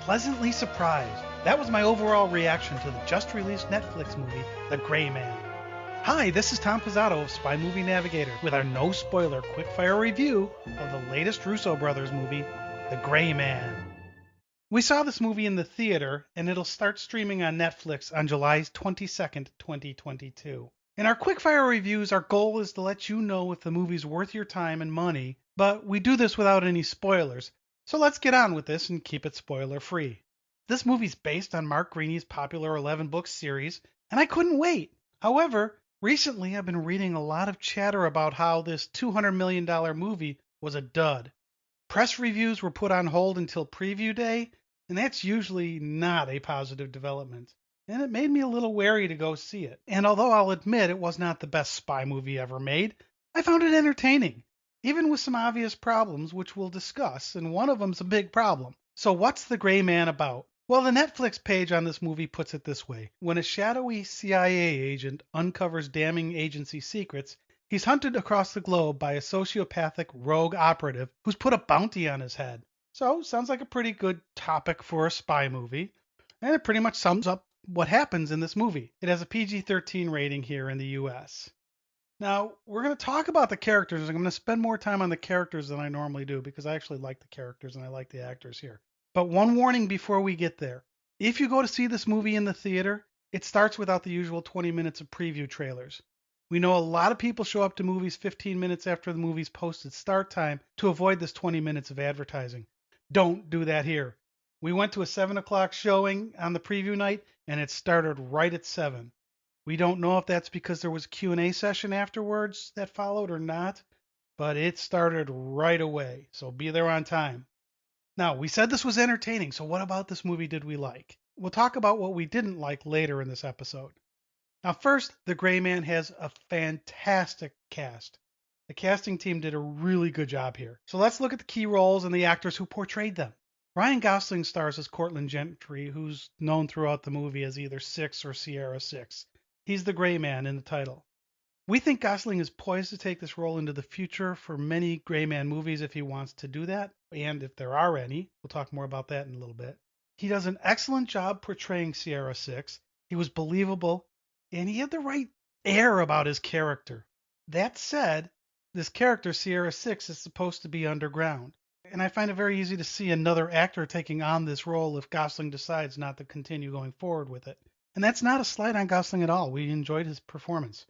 pleasantly surprised. That was my overall reaction to the just-released Netflix movie, The Gray Man. Hi, this is Tom Pizzato of Spy Movie Navigator with our no-spoiler quick-fire review of the latest Russo brothers movie, The Gray Man. We saw this movie in the theater, and it'll start streaming on Netflix on July 22nd, 2022. In our quickfire reviews, our goal is to let you know if the movie's worth your time and money, but we do this without any spoilers, so let's get on with this and keep it spoiler-free. This movie's based on Mark Greaney's popular 11-book series, and I couldn't wait. However, recently I've been reading a lot of chatter about how this $200 million movie was a dud. Press reviews were put on hold until preview day, and that's usually not a positive development. And it made me a little wary to go see it. And although I'll admit it was not the best spy movie ever made, I found it entertaining, even with some obvious problems, which we'll discuss, and one of them's a big problem. So what's The Gray Man about? Well, the Netflix page on this movie puts it this way. When a shadowy CIA agent uncovers damning agency secrets, he's hunted across the globe by a sociopathic rogue operative who's put a bounty on his head. So, sounds like a pretty good topic for a spy movie, and it pretty much sums up what happens in this movie. It has a PG-13 rating here in the US. Now, we're going to talk about the characters. I'm going to spend more time on the characters than I normally do because I actually like the characters and I like the actors here. But one warning before we get there. If you go to see this movie in the theater, it starts without the usual 20 minutes of preview trailers. We know a lot of people show up to movies 15 minutes after the movie's posted start time to avoid this 20 minutes of advertising. Don't do that here. We went to a 7 o'clock showing on the preview night, and it started right at 7. We don't know if that's because there was a Q&A session afterwards that followed or not, but it started right away, so be there on time. Now, we said this was entertaining, so what about this movie did we like? We'll talk about what we didn't like later in this episode. Now, first, The Gray Man has a fantastic cast. The casting team did a really good job here. So let's look at the key roles and the actors who portrayed them. Ryan Gosling stars as Cortland Gentry, who's known throughout the movie as either Six or Sierra Six. He's the Gray Man in the title. We think Gosling is poised to take this role into the future for many Gray Man movies if he wants to do that, and if there are any. We'll talk more about that in a little bit. He does an excellent job portraying Sierra Six. He was believable, and he had the right air about his character. That said, this character, Sierra Six, is supposed to be underground. And I find it very easy to see another actor taking on this role if Gosling decides not to continue going forward with it. And that's not a slight on Gosling at all. We enjoyed his performance.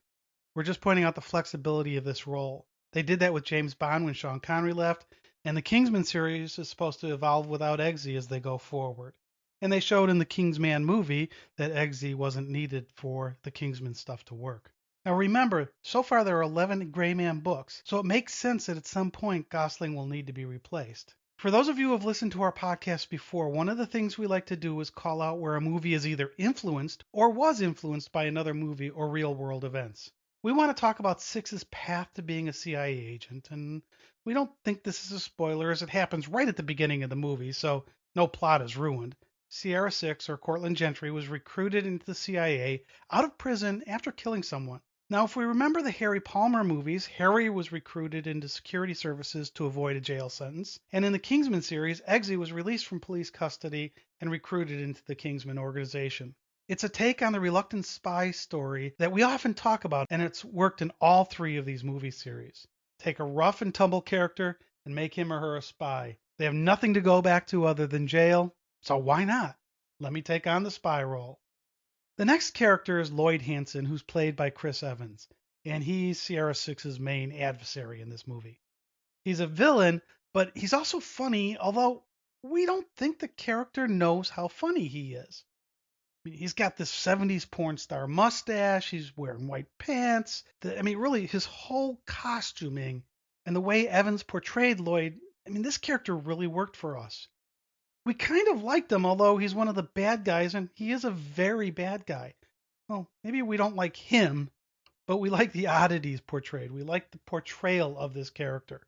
We're just pointing out the flexibility of this role. They did that with James Bond when Sean Connery left, and the Kingsman series is supposed to evolve without Eggsy as they go forward. And they showed in the Kingsman movie that Eggsy wasn't needed for the Kingsman stuff to work. Now remember, so far there are 11 Gray Man books, so it makes sense that at some point Gosling will need to be replaced. For those of you who have listened to our podcast before, one of the things we like to do is call out where a movie is either influenced or was influenced by another movie or real-world events. We want to talk about Six's path to being a CIA agent, and we don't think this is a spoiler as it happens right at the beginning of the movie, so no plot is ruined. Sierra Six, or Cortland Gentry, was recruited into the CIA out of prison after killing someone. Now, if we remember the Harry Palmer movies, Harry was recruited into security services to avoid a jail sentence. And in the Kingsman series, Eggsy was released from police custody and recruited into the Kingsman organization. It's a take on the reluctant spy story that we often talk about, and it's worked in all three of these movie series. Take a rough and tumble character and make him or her a spy. They have nothing to go back to other than jail, so why not? Let me take on the spy role. The next character is Lloyd Hansen, who's played by Chris Evans, and he's Sierra Six's main adversary in this movie. He's a villain, but he's also funny, although we don't think the character knows how funny he is. He's got this 70s porn star mustache, he's wearing white pants. Really, his whole costuming and the way Evans portrayed Lloyd, this character really worked for us. We kind of liked him, although he's one of the bad guys, and he is a very bad guy. Well, maybe we don't like him, but we like the oddities portrayed. We like the portrayal of this character.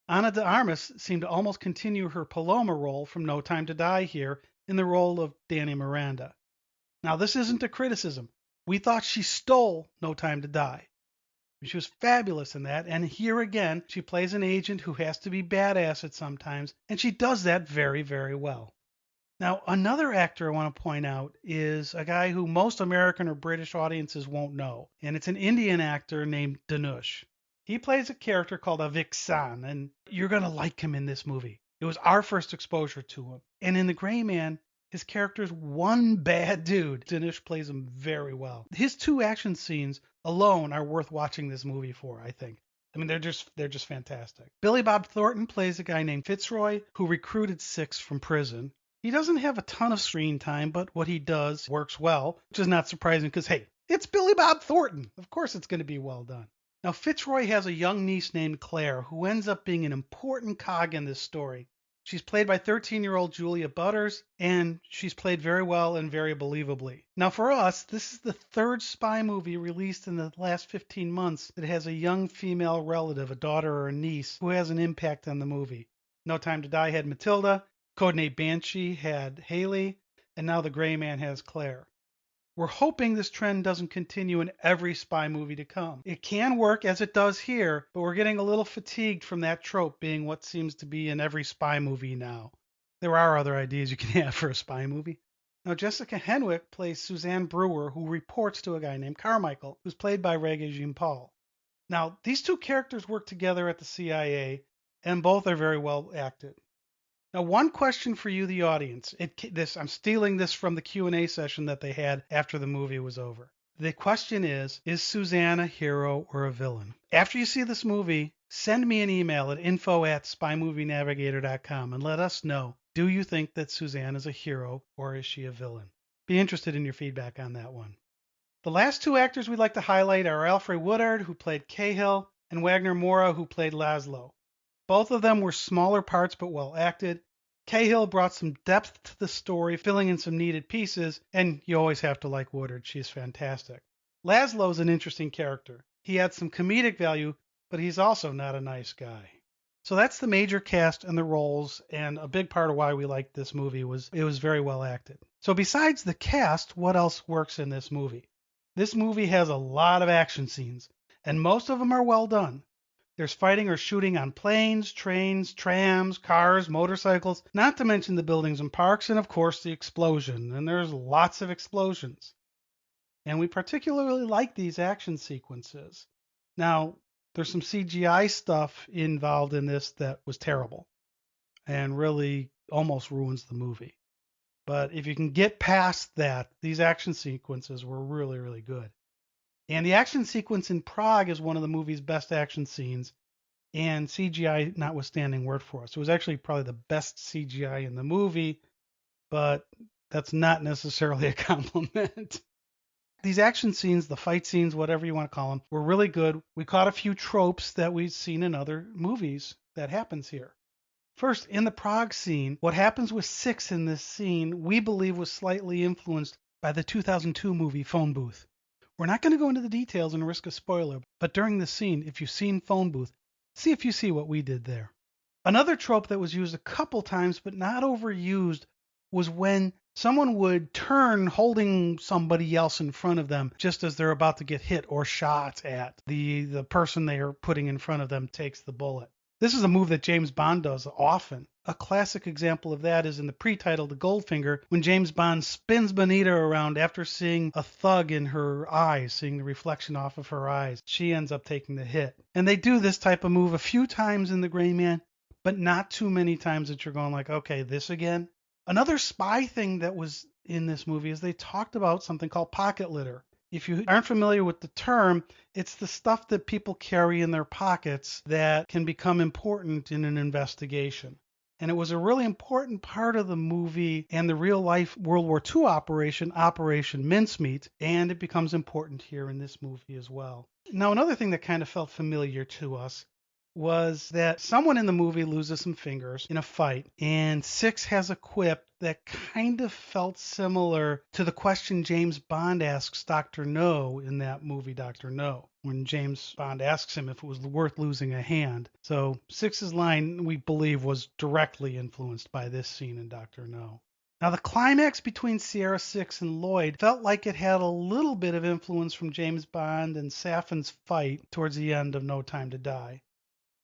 Ana de Armas seemed to almost continue her Paloma role from No Time to Die here in the role of Danny Miranda. Now, this isn't a criticism. We thought she stole No Time to Die. She was fabulous in that, and here again, she plays an agent who has to be badass at sometimes, and she does that very, very well. Now, another actor I want to point out is a guy who most American or British audiences won't know, and it's an Indian actor named Dhanush. He plays a character called a Vixen, and you're going to like him in this movie. It was our first exposure to him. And in The Gray Man, his character's one bad dude. Dhanush plays him very well. His two action scenes alone are worth watching this movie for, I think. I mean, they're just fantastic. Billy Bob Thornton plays a guy named Fitzroy who recruited Six from prison. He doesn't have a ton of screen time, but what he does works well, which is not surprising because, hey, it's Billy Bob Thornton. Of course it's going to be well done. Now, Fitzroy has a young niece named Claire who ends up being an important cog in this story. She's played by 13-year-old Julia Butters, and she's played very well and very believably. Now, for us, this is the third spy movie released in the last 15 months that has a young female relative, a daughter or a niece, who has an impact on the movie. No Time to Die had Matilda, Codename Banshee had Haley, and now The Gray Man has Claire. We're hoping this trend doesn't continue in every spy movie to come. It can work as it does here, but we're getting a little fatigued from that trope being what seems to be in every spy movie now. There are other ideas you can have for a spy movie. Now, Jessica Henwick plays Suzanne Brewer, who reports to a guy named Carmichael, who's played by Regé-Jean Paul. Now, these two characters work together at the CIA, and both are very well acted. Now, one question for you, the audience. I'm stealing this from the Q&A session that they had after the movie was over. The question is Suzanne a hero or a villain? After you see this movie, send me an email at info@spymovienavigator.com and let us know. Do you think that Suzanne is a hero or is she a villain? Be interested in your feedback on that one. The last two actors we'd like to highlight are Alfred Woodard, who played Cahill, and Wagner Moura, who played Laszlo. Both of them were smaller parts but well acted. Cahill brought some depth to the story, filling in some needed pieces, and you always have to like Woodard. She's fantastic. Laszlo's an interesting character. He had some comedic value, but he's also not a nice guy. So that's the major cast and the roles, and a big part of why we liked this movie was it was very well acted. So besides the cast, what else works in this movie? This movie has a lot of action scenes, and most of them are well done. There's fighting or shooting on planes, trains, trams, cars, motorcycles, not to mention the buildings and parks, and of course the explosion. And there's lots of explosions. And we particularly like these action sequences. Now, there's some CGI stuff involved in this that was terrible and really almost ruins the movie. But if you can get past that, these action sequences were really, really good. And the action sequence in Prague is one of the movie's best action scenes, and CGI notwithstanding worked for us. It was actually probably the best CGI in the movie, but that's not necessarily a compliment. These action scenes, the fight scenes, whatever you want to call them, were really good. We caught a few tropes that we've seen in other movies that happens here. First, in the Prague scene, what happens with Six in this scene, we believe was slightly influenced by the 2002 movie Phone Booth. We're not going to go into the details and risk a spoiler, but during the scene, if you've seen Phone Booth, see if you see what we did there. Another trope that was used a couple times but not overused was when someone would turn holding somebody else in front of them just as they're about to get hit or shot at. The person they are putting in front of them takes the bullet. This is a move that James Bond does often. A classic example of that is in the pre-title The Goldfinger, when James Bond spins Bonita around after seeing a thug in her eyes, seeing the reflection off of her eyes. She ends up taking the hit. And they do this type of move a few times in The Gray Man, but not too many times that you're going like, okay, this again? Another spy thing that was in this movie is they talked about something called pocket litter. If you aren't familiar with the term, it's the stuff that people carry in their pockets that can become important in an investigation. And it was a really important part of the movie and the real life World War II operation, Operation Mincemeat, and it becomes important here in this movie as well. Now, another thing that kind of felt familiar to us was that someone in the movie loses some fingers in a fight, and Six has a quip that kind of felt similar to the question James Bond asks Dr. No in that movie Dr. No, when James Bond asks him if it was worth losing a hand. So Six's line, we believe, was directly influenced by this scene in Dr. No. Now, the climax between Sierra Six and Lloyd felt like it had a little bit of influence from James Bond and Safin's fight towards the end of No Time to Die,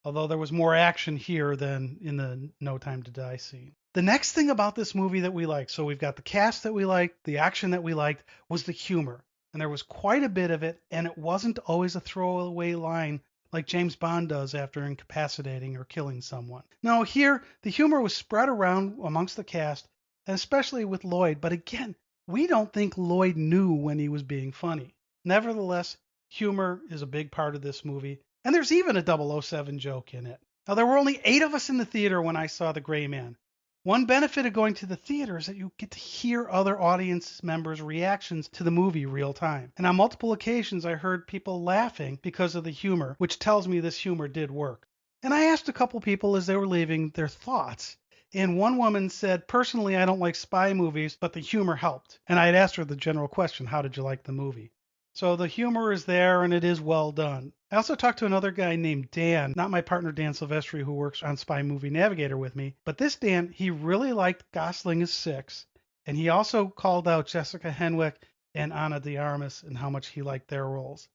although there was more action here than in the No Time to Die scene. The next thing about this movie that we liked, so we've got the cast that we liked, the action that we liked, was the humor. And there was quite a bit of it, and it wasn't always a throwaway line like James Bond does after incapacitating or killing someone. Now, here, the humor was spread around amongst the cast, and especially with Lloyd, but again, we don't think Lloyd knew when he was being funny. Nevertheless, humor is a big part of this movie, and there's even a 007 joke in it. Now, there were only 8 of us in the theater when I saw The Gray Man. One benefit of going to the theater is that you get to hear other audience members' reactions to the movie real time. And on multiple occasions, I heard people laughing because of the humor, which tells me this humor did work. And I asked a couple people as they were leaving their thoughts. And one woman said, personally, I don't like spy movies, but the humor helped. And I had asked her the general question, how did you like the movie? So the humor is there and it is well done. I also talked to another guy named Dan, not my partner Dan Silvestri, who works on Spy Movie Navigator with me, but this Dan, he really liked Gosling as Six, and he also called out Jessica Henwick and Ana de Armas and how much he liked their roles.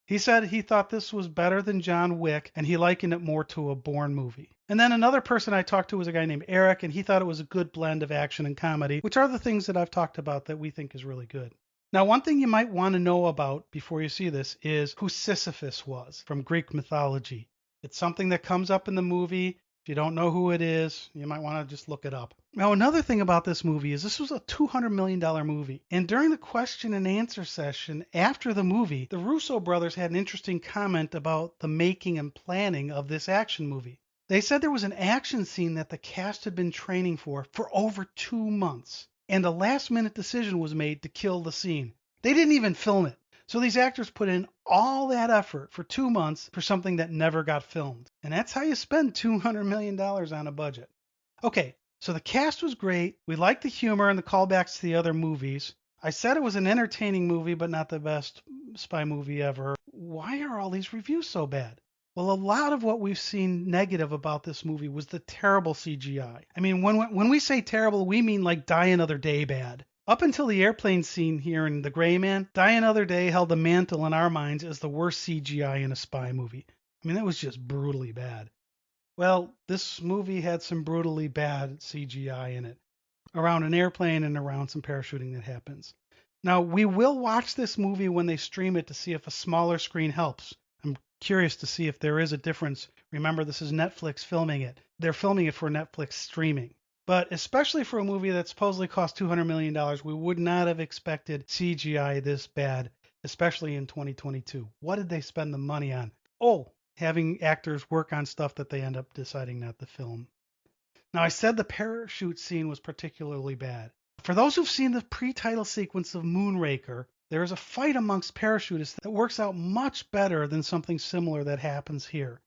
He said he thought this was better than John Wick, and he likened it more to a Bourne movie. And then another person I talked to was a guy named Eric, and he thought it was a good blend of action and comedy, which are the things that I've talked about that we think is really good. Now, one thing you might want to know about before you see this is who Sisyphus was from Greek mythology. It's something that comes up in the movie. If you don't know who it is, you might want to just look it up. Now, another thing about this movie is this was a $200 million movie. And during the question and answer session after the movie, the Russo brothers had an interesting comment about the making and planning of this action movie. They said there was an action scene that the cast had been training for over 2 months. And a last-minute decision was made to kill the scene. They didn't even film it. So these actors put in all that effort for 2 months for something that never got filmed. And that's how you spend $200 million on a budget. Okay, so the cast was great. We liked the humor and the callbacks to the other movies. I said it was an entertaining movie, but not the best spy movie ever. Why are all these reviews so bad? Well, a lot of what we've seen negative about this movie was the terrible CGI. I mean, when we say terrible, we mean like Die Another Day bad. Up until the airplane scene here in The Gray Man, Die Another Day held the mantle in our minds as the worst CGI in a spy movie. I mean, that was just brutally bad. Well, this movie had some brutally bad CGI in it, around an airplane and around some parachuting that happens. Now, we will watch this movie when they stream it to see if a smaller screen helps. I'm curious to see if there is a difference. Remember, this is Netflix filming it. They're filming it for Netflix streaming. But especially for a movie that supposedly cost $200 million, we would not have expected CGI this bad, especially in 2022. What did they spend the money on? Oh, having actors work on stuff that they end up deciding not to film. Now, I said the parachute scene was particularly bad. For those who've seen the pre-title sequence of Moonraker, there is a fight amongst parachutists that works out much better than something similar that happens here.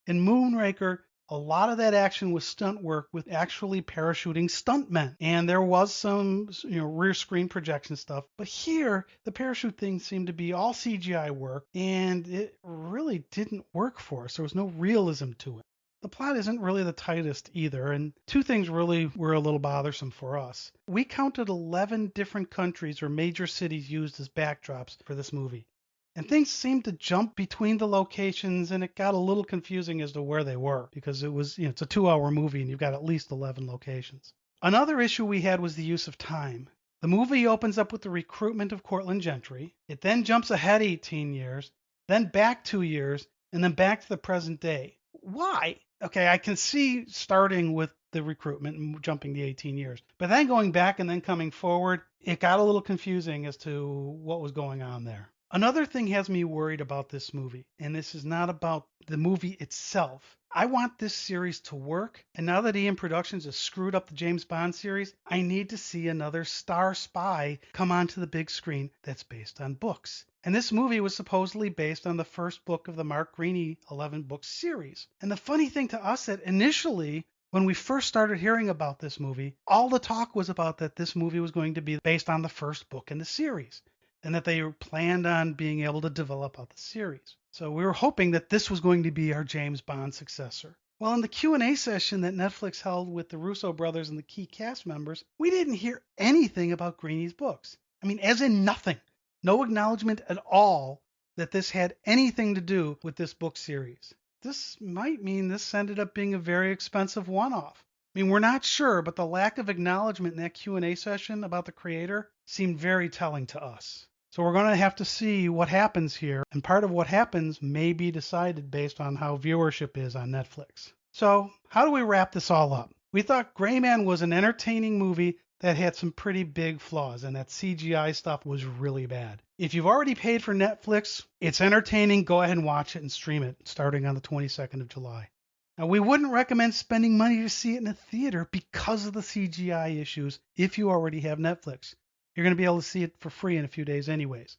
In Moonraker, a lot of that action was stunt work with actually parachuting stuntmen. And there was some rear screen projection stuff. But here, the parachute thing seemed to be all CGI work, and it really didn't work for us. There was no realism to it. The plot isn't really the tightest either, and 2 things really were a little bothersome for us. We counted 11 different countries or major cities used as backdrops for this movie. And things seemed to jump between the locations, and it got a little confusing as to where they were, because it was, it's a 2-hour movie and you've got at least 11 locations. Another issue we had was the use of time. The movie opens up with the recruitment of Cortland Gentry. It then jumps ahead 18 years, then back 2 years, and then back to the present day. Why? Okay, I can see starting with the recruitment and jumping the 18 years. But then going back and then coming forward, it got a little confusing as to what was going on there. Another thing has me worried about this movie, and this is not about the movie itself. I want this series to work, and now that EM Productions has screwed up the James Bond series, I need to see another star spy come onto the big screen that's based on books. And this movie was supposedly based on the first book of the Mark Greaney 11-book series. And the funny thing to us that initially, when we first started hearing about this movie, all the talk was about that this movie was going to be based on the first book in the series, and that they planned on being able to develop out the series. So we were hoping that this was going to be our James Bond successor. Well, in the Q&A session that Netflix held with the Russo brothers and the key cast members, we didn't hear anything about Greaney's books. I mean, as in nothing. No acknowledgement at all that this had anything to do with this book series. This might mean this ended up being a very expensive one-off. I mean, we're not sure, but the lack of acknowledgement in that Q&A session about the creator seemed very telling to us. So we're going to have to see what happens here, and part of what happens may be decided based on how viewership is on Netflix. So how do we wrap this all up? We thought Gray Man was an entertaining movie that had some pretty big flaws, and that CGI stuff was really bad. If you've already paid for Netflix, it's entertaining. Go ahead and watch it and stream it starting on the 22nd of July. Now, we wouldn't recommend spending money to see it in a theater because of the CGI issues if you already have Netflix. You're going to be able to see it for free in a few days anyways.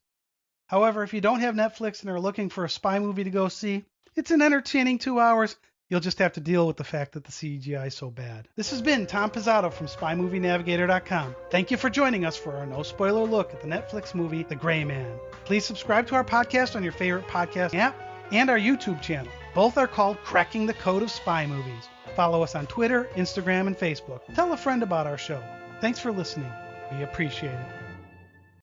However, if you don't have Netflix and are looking for a spy movie to go see, it's an entertaining 2 hours. You'll just have to deal with the fact that the CGI is so bad. This has been Tom Pizzato from SpyMovieNavigator.com. Thank you for joining us for our no-spoiler look at the Netflix movie, The Gray Man. Please subscribe to our podcast on your favorite podcast app and our YouTube channel. Both are called Cracking the Code of Spy Movies. Follow us on Twitter, Instagram, and Facebook. Tell a friend about our show. Thanks for listening. We appreciate it.